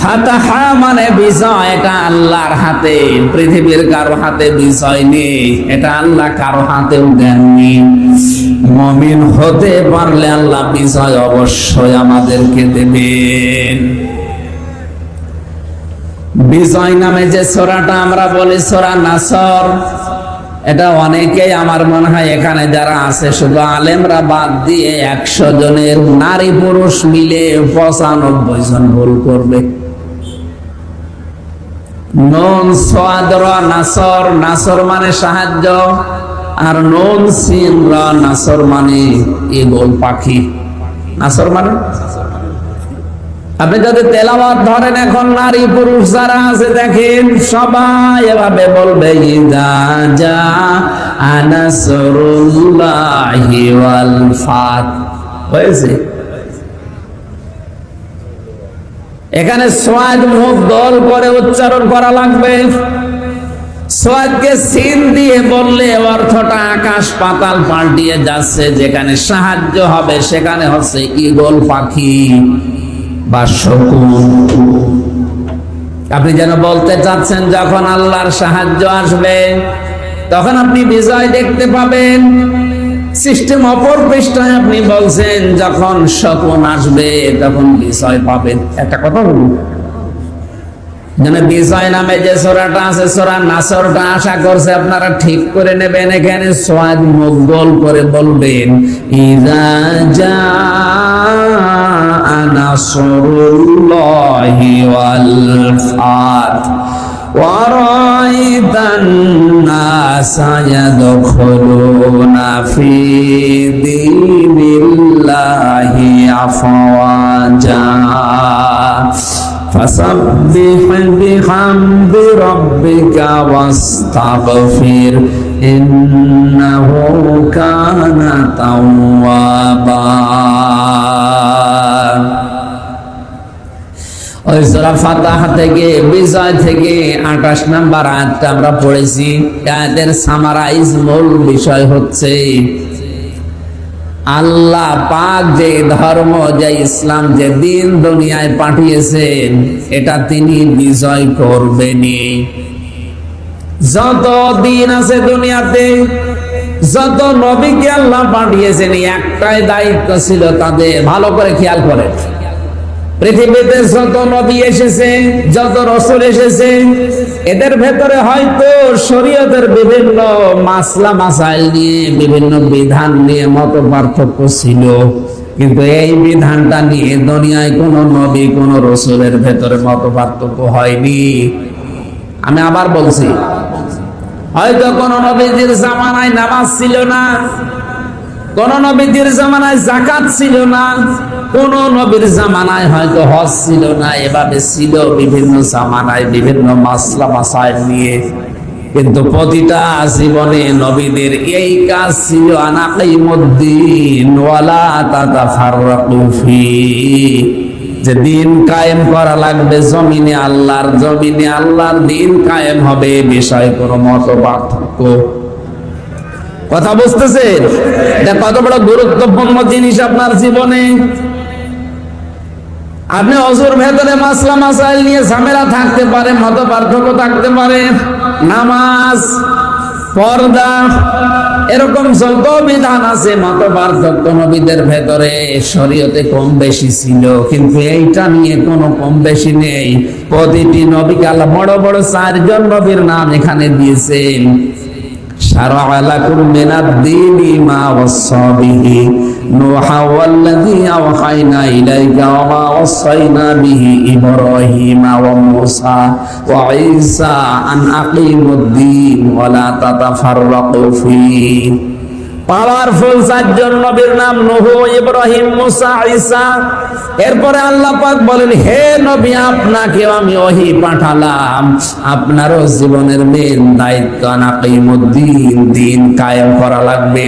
ফাতাহা মানে বিজয়, এটা আল্লাহর হাতে, পৃথিবীর কারো হাতে বিজয় নেই, এটা আল্লাহ কারো হাতেও দেননি। মুমিন হতে পারলে আল্লাহ বিজয় অবশ্যই আমাদেরকে দেবেন। বিজয় নামে যে সূরাটা আমরা বলি সূরা নাসর, এটা অনেকেই আমার মনে হয় এখানে যারা আছে শুধু আলেমরা বাদ দিয়ে 100 জনের নারী পুরুষ মিলে 95 জন ভুল করবে। নুন সাদ র নাসর, নাসর মানে সাহায্য, আর নুন সিন র নাসর মানে ঈগল পাখি। নাসর মানে আপনি যদি তেলাওয়াত ধরেন এখন নারী পুরুষ যারা আছে দেখেন সবাই এভাবে বলবে ইযা জা নাসরুল্লাহি ওয়াল ফাত। হয়েছে? এখানে সোয়াদ মুখ দল করে উচ্চারণ করা লাগবে। সোয়াদকে সিন দিয়ে বললে অর্থটা আকাশ পাতাল পাল্টিয়ে যাচ্ছে। যেখানে সাহায্য হবে সেখানে হচ্ছে ঈগল পাখি বা শকুন। আপনি যেন বলতে চাচ্ছেন যখন আল্লাহর সাহায্য আসবে তখন আপনি বিজয় দেখতে পাবেন। সিস্টেম অপর পৃষ্ঠায় আপনি বলছেন যখন শকুন আসবে তখন বিজয় পাবেন। একটা কথা বলুন, যেন বিজয় নামে যে সূরাটা আছে সূরা নাসরটা আশা করছে আপনারা ঠিক করে নেবেন। এখানে সোয়াদ মুখ গোল করে বলবেন ইযা জা নাসরুল্লাহি ওয়াল ফাত ওয়া রাআইতান নাসা ইয়াদখুলুনা ফি দীনিল্লাহি আফওয়াজা ফাসাব্বিহ বিহামদি রাব্বিকা ওয়াস্তাগফির ইন্নাহু কানা তাওয়াবা। ওই সূরা ফাতিহা থেকে বিজয় থেকে 28 নম্বর আয়াতটা আমরা পড়েছি। আয়াতের সামারাইজ মূল বিষয় হচ্ছে আল্লাহ পাক যে ধর্ম, যে ইসলাম, যে দিন দুনিয়ায় পাঠিয়েছেন এটা তিনি বিজয় করবেনই। যত দিন আছে দুনিয়াতে, যত নবীকে আল্লাহ পাঠিয়েছেন একটাই দায়িত্ব ছিল তাদের, ভালো করে খেয়াল করেন। পৃথিবীতে যত নবী এসেছে, যত রাসূল এসেছে, এদের ভেতরে হয়তো শরীয়তের বিভিন্ন মাসলা মাসাইল নিয়ে, বিভিন্ন বিধান নিয়ে মত পার্থক্য ছিল, কিন্তু এই বিধানটা নিয়ে দুনিয়ায় কোন নবী কোন রাসূলের ভেতরে মত পার্থক্য হয়নি। আমি আবার বলছি, হয়তো কোন নবীর জামানায় নামাজ ছিল না, কোন নবীর জামানায় যাকাত ছিল না, কোন নবীর জামানায় হয়তো হজ ছিল না। এভাবে ছিল বিভিন্ন জামানায় বিভিন্ন মাসলা মাসাইল নিয়ে, কিন্তু প্রতিটা জীবনে নবীদের এই কাজ ছিল আনাকিমুদ্দিন ওয়ালা তাতাফাররাকু ফি, যে দিন কায়েম করা লাগবে জমিনে আল্লাহর, জমিনে আল্লাহর দিন কায়েম হবে, বিষয় কোনো মত পার্থক্য। কথা বুঝতেছেন? এটা কত বড় গুরুত্বপূর্ণ জিনিস আপনার জীবনে। আপনি অজুর ভেতরে মাসলা মাসাইল নিয়ে ঝামেলা থাকতে পারে, মত পার্থক্য থাকতে পারে, নামাজ, পর্দা, এরকম যত বিধান আছে মত পার্থক্য নবীদের ভেতরে শরীয়তে কম বেশি ছিল, কিন্তু এইটা নিয়ে কোনো কম বেশি নেই। প্রতিটি নবীকে আল্লাহ বড় বড় 4 জন নবীর নাম এখানে দিয়েছেন। শারা'a লাকুম মিনাদ-দীনি মা ওয়াসসা বিহি নূহা ওয়াল্লাযী আওহায়না ইলাইকা ওয়া মা ওয়াসাইনা বিহি ইব্রাহিমা ওয়া মূসা ওয়া ঈসা আন আকিমুদ-দীন ওয়া লা তাতাফাররাকু ফীহি। পাওয়ারফুল 4 জন নবীর নাম নূহ, ইব্রাহিম, মূসা, ঈসা। এরপরে আল্লাহ পাক বলেন, হে নবী আপনাকেও আমি ওহী পাঠালাম, আপনারও জীবনের মেন দায়িত্ব আনাকিমুদ্দিন, দিন কায়েম করা লাগবে।